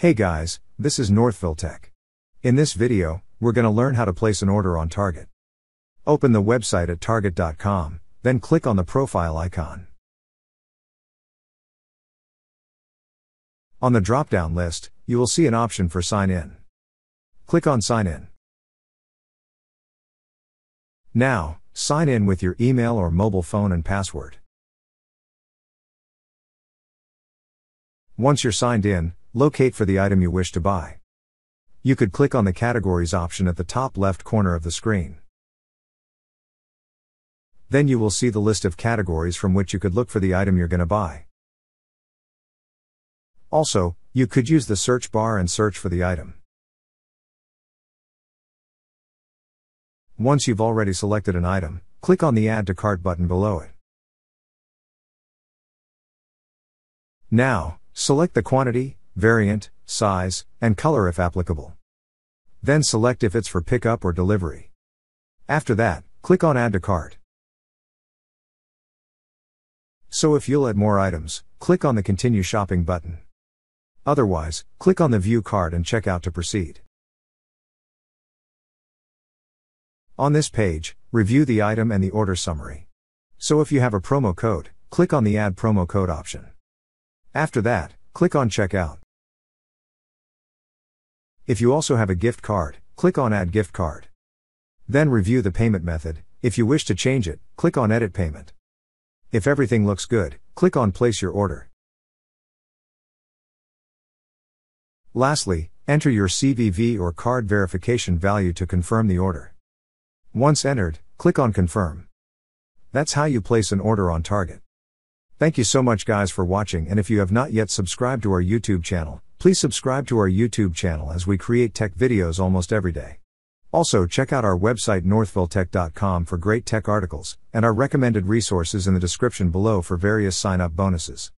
Hey guys, this is Northville Tech. In this video, we're going to learn how to place an order on Target. Open the website at target.com, then click on the profile icon. On the drop-down list, you will see an option for Sign In. Click on Sign In. Now, sign in with your email or mobile phone and password. Once you're signed in, locate for the item you wish to buy. You could click on the Categories option at the top left corner of the screen. Then you will see the list of categories from which you could look for the item you're going to buy. Also, you could use the search bar and search for the item. Once you've already selected an item, click on the Add to Cart button below it. Now, select the quantity, variant, size, and color if applicable. Then select if it's for pickup or delivery. After that, click on Add to Cart. So if you'll add more items, click on the Continue Shopping button. Otherwise, click on the View Cart and check out to proceed. On this page, review the item and the order summary. So if you have a promo code, click on the Add Promo Code option. After that, click on Checkout. If you also have a gift card, click on Add Gift Card. Then review the payment method. If you wish to change it, click on Edit Payment. If everything looks good, click on Place Your Order. Lastly, enter your CVV or card verification value to confirm the order. Once entered, click on Confirm. That's how you place an order on Target. Thank you so much guys for watching, and if you have not yet subscribed to our YouTube channel, please subscribe to our YouTube channel as we create tech videos almost every day. Also check out our website northvilletech.com for great tech articles, and our recommended resources in the description below for various sign-up bonuses.